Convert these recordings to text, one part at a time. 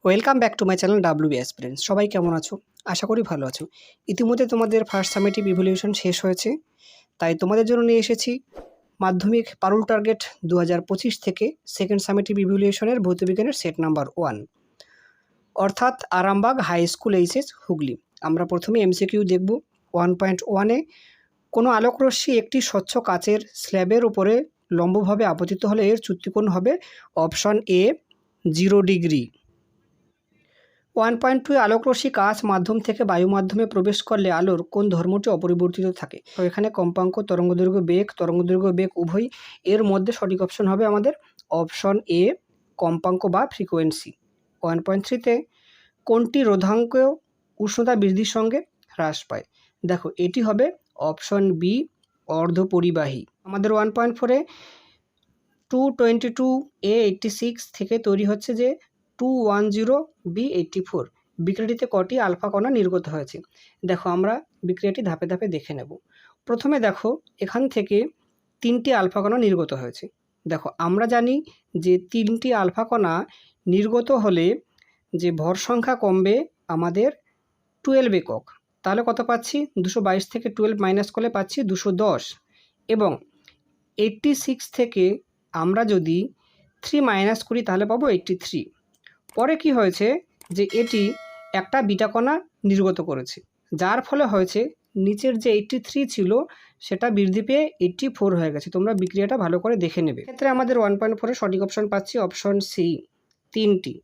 Welcome back to my channel WB aspirants. সবাই কেমন আছো? আশা করি ভালো আছো। ইতিমধ্যে তোমাদের ফার্স্ট সামেটিভ ইভ্যালুয়েশন শেষ হয়েছে, তাই তোমাদের জন্য নিয়ে এসেছি মাধ্যমিক পারুল টার্গেট 2025 থেকে সেকেন্ড সামেটিভ ইভ্যালুয়েশনের ভৌতবিজ্ঞানের সেট নাম্বার 1, অর্থাৎ Arambagh high school HS Hooghly. আমরা প্রথমে এমসিকিউ দেখব। 1.1-এ কোনো আলোকরশ্মি একটি স্বচ্ছ কাচের স্ল্যাবের উপরে লম্বভাবে আপতিত হলে এর চ্যুতিকোণ হবে অপশন এ 0 ডিগ্রি। 1.2 আলোকরশ্মি কাচ মাধ্যম থেকে বায়ু মাধ্যমে প্রবেশ করলে আলোর কোন ধর্মটি অপরিবর্তিত থাকে? তো এখানে কম্পাঙ্ক, তরঙ্গদৈর্ঘ্য বেগ উভয়, এর মধ্যে সঠিক অপশন হবে আমাদের অপশন এ কম্পাঙ্ক বা ফ্রিকোয়েন্সি। 1.3-তে কোনটি রোধাঙ্ক উষ্ণতা বৃদ্ধির সঙ্গে হ্রাস পায়? দেখো এটি হবে অপশন বি অর্ধপরিবাহী। আমাদের 1.4-এ 222A86 থেকে তৈরি হচ্ছে যে 210B84 বিক্রিয়াটিতে কটি আলফা কণা নির্গত হয়েছে? দেখো আমরা বিক্রিয়াটি ধাপে ধাপে দেখে নেব। প্রথমে দেখো এখান থেকে 3টি আলফা কণা নির্গত হয়েছে। দেখো আমরা জানি যে 3টি আলফা কণা নির্গত হলে যে ভর সংখ্যা কমবে আমাদের 12 একক। তাহলে কত পাচ্ছি? 222 থেকে 12 মাইনাস করলে পাচ্ছি 210, এবং 86 থেকে আমরা যদি 3 মাইনাস করি তাহলে পাবো 83। পরে কি হয়েছে যে এটি একটা বিটা কণা নির্গত করেছে, যার ফলে হয়েছে নিচের যে 83 ছিল সেটা বৃদ্ধি পেয়ে 84 হয়ে গেছে। তোমরা বিক্রিয়াটা ভালো করে দেখে নেবে। ক্ষেত্রে আমাদের 1.4-এ সঠিক অপশন পাচ্ছি অপশন সি 3টি।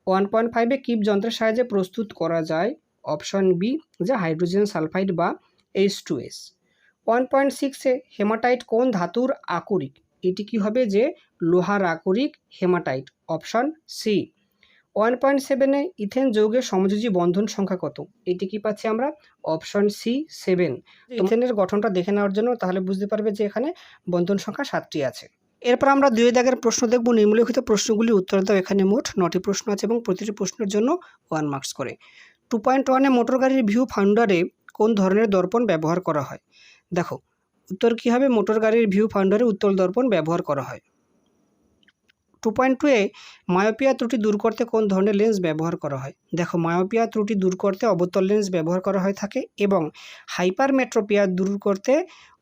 1.5-এ কিপ যন্ত্রের সাহায্যে প্রস্তুত করা যায় অপশন বি যে হাইড্রোজেন সালফাইড বা H2S। 1.6-এ হেমাটাইট কোন ধাতুর আকরিক? এটি কি হবে যে লোহার আকরিক হেমাটাইট, অপশন সি। 1.7-এ ইথেন যৌগের সমযোজী বন্ধন সংখ্যা কত? এটি কি পাচ্ছি আমরা অপশন সি 7। ইথেনের গঠনটা দেখে নেওয়ার জন্য তাহলে বুঝতে পারবে যে এখানে বন্ধন সংখ্যা 7টি আছে। এরপর আমরা 2 দাগের প্রশ্ন দেখব। নিম্নলিখিত প্রশ্নগুলির উত্তর দাও। এখানে মোট 9টি প্রশ্ন আছে এবং প্রতিটি প্রশ্নের জন্য 1 মার্কস করে। 2.1-এ মোটর গাড়ির ভিউ ফাউন্ডারে কোন ধরনের দর্পণ ব্যবহার করা হয়? দেখো উত্তর কী হবে? মোটর গাড়ির ভিউ ফাউন্ডারে উত্তল দর্পণ ব্যবহার করা হয়। 2.2-এ মায়োপিয়া ত্রুটি দূর করতে কোন ধরনের লেন্স ব্যবহার করা হয়? দেখো মায়োপিয়া ত্রুটি দূর করতে অবতল লেন্স ব্যবহার করা হয়ে থাকে এবং হাইপারমেট্রোপিয়া দূর করতে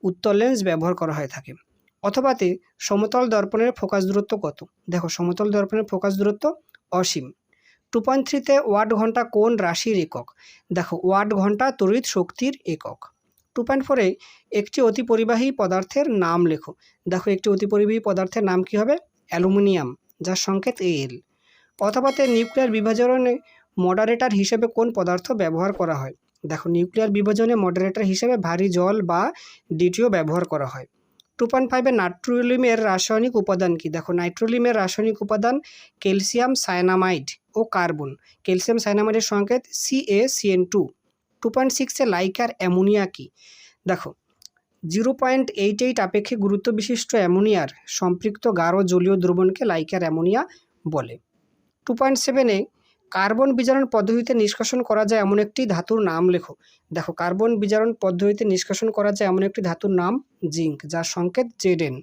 উত্তল লেন্স ব্যবহার করা হয়ে থাকে। অথবাতে সমতল দর্পণের ফোকাস দূরত্ব কত? দেখো সমতল দর্পণের ফোকাস দূরত্ব অসীম। 2.3-তে ওয়াট ঘন্টা কোন রাশির একক? দেখো ওয়াট ঘন্টা তড়িৎ শক্তির একক। 2.4-এ একটি অতিপরিবাহী পদার্থের নাম লেখো। দেখো একটি অতিপরিবাহী পদার্থের নাম কি হবে? অ্যালুমিনিয়াম, যার সংকেত Al। অথবাতে নিউক্লিয়ার বিভাজনে মডারেটর হিসেবে কোন পদার্থ ব্যবহার করা হয়? দেখো নিউক্লিয়ার বিভাজনে মডারেটর হিসেবে ভারী জল বা ডিটিও ব্যবহার করা হয়। 2.5-এ নাইট্রোলিয়ামের রাসায়নিক উপাদান কি? দেখো নাইট্রোলিয়ামের রাসায়নিক উপাদান ক্যালসিয়াম সায়ানামাইড ও কার্বন। ক্যালসিয়াম সায়ানামাইডের সংকেত CaCN2। 2.6-এ লাইকার অ্যামোনিয়া কি? দেখো 0.88 আপেক্ষিক গুরুত্ব বিশিষ্ট অ্যামোনিয়ার সম্পৃক্ত গাঢ় জলীয় দ্রবণকে লাইকার অ্যামোনিয়া বলে। 2.7-এ কার্বন বিজারণ পদ্ধতিতে নিষ্কাশন করা যায় এমন একটি ধাতুর নাম লেখো। দেখো কার্বন বিজারণ পদ্ধতিতে নিষ্কাশন করা যায় এমন একটি ধাতুর নাম জিঙ্ক, যার সংকেত Zn।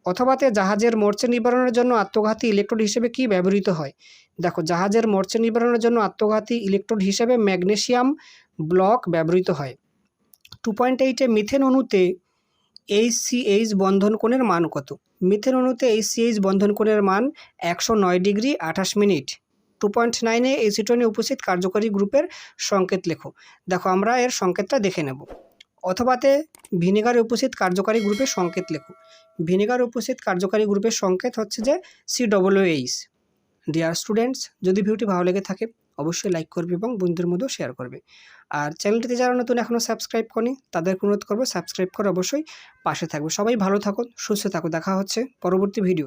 অথবাতে জাহাজের মরচে নিবারণের জন্য আত্মঘাতী ইলেকট্রোড হিসেবে কি ব্যবহৃত হয়? দেখো জাহাজের মরচে নিবারণের জন্য আত্মঘাতী ইলেকট্রোড হিসেবে ম্যাগনেসিয়াম ব্লক ব্যবহৃত হয়। 2.8-এ মিথেন অণুতে HCH বন্ধন কোণের মান কত? মিথেন অণুতে HCH বন্ধন কোণের মান 109 ডিগ্রি 28 মিনিট। 2.9-এ এসিটোনে উপস্থিত কার্যকরী গ্রুপের সংকেত লেখো। দেখো আমরা এর সংকেতটা দেখে নেব। অথবাতে ভিনেগারে উপস্থিত কার্যকারী গ্রুপের সংকেত লেখো। ভিনেগার উপস্থিত কার্যকারী গ্রুপের সংকেত হচ্ছে যে COOH। ডিয়ার স্টুডেন্টস, যদি ভিডিওটি ভালো লেগে থাকে অবশ্যই লাইক করবে এবং বন্ধুদের মধ্যেও শেয়ার করবে। আর চ্যানেলটিতে যারা নতুন এখনও সাবস্ক্রাইব করনি তাদেরকে অনুরোধ করবো সাবস্ক্রাইব করে অবশ্যই পাশে থাকবে। সবাই ভালো থাকুন, সুস্থ থাকুন। দেখা হচ্ছে পরবর্তী ভিডিও।